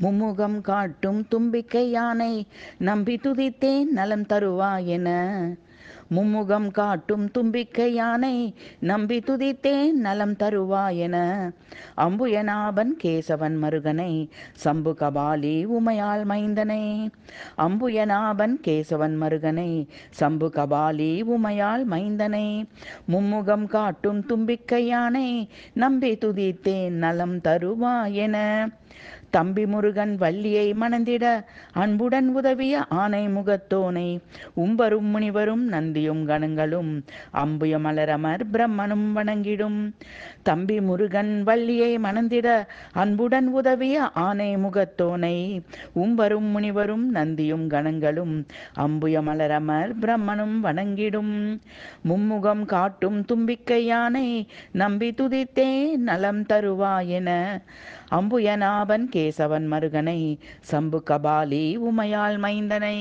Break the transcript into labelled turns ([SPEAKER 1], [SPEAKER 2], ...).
[SPEAKER 1] மும்முகம் காட்டும் தும்பிக்கை யானை நம்பி துதித்தேன் நலம் தருவாயென. மும்முகம் காட்டும் தும்பிக்கை யானை நம்பி துதித்தேன் நலம் தருவாயென. அம்புயநாபன் கேசவன் மருகனை சம்பு கபாலி உமையாள் மைந்தனை. அம்புயநாபன் கேசவன் மருகனை சம்பு கபாலி உமையாள் மைந்தனை. மும்முகம் காட்டும் தும்பிக்கை யானை நம்பி துதித்தேன் நலம் தருவாயென. தம்பி முருகன் வள்ளியை மணந்திட அன்புடன் உதவிய ஆனை முகத்தோனை உம்பரும் முனிவரும் நந்தியும் கணங்களும் அம்புய மலரமர் பிரம்மனும் வணங்கிடும். தம்பி முருகன் வள்ளியை மணந்திட அன்புடன் உதவிய ஆனை முகத்தோனை உம்பரும் முனிவரும் நந்தியும் கணங்களும் அம்புய மலரமர் பிரம்மனும் வணங்கிடும். மும்முகம் காட்டும் தும்பிக்கை யானை நம்பி துதித்தே நலம் தருவாயென. அம்புயநாபன் கேசவன் மருகனை சம்பு கபாலி உமையாள் மைந்தனை.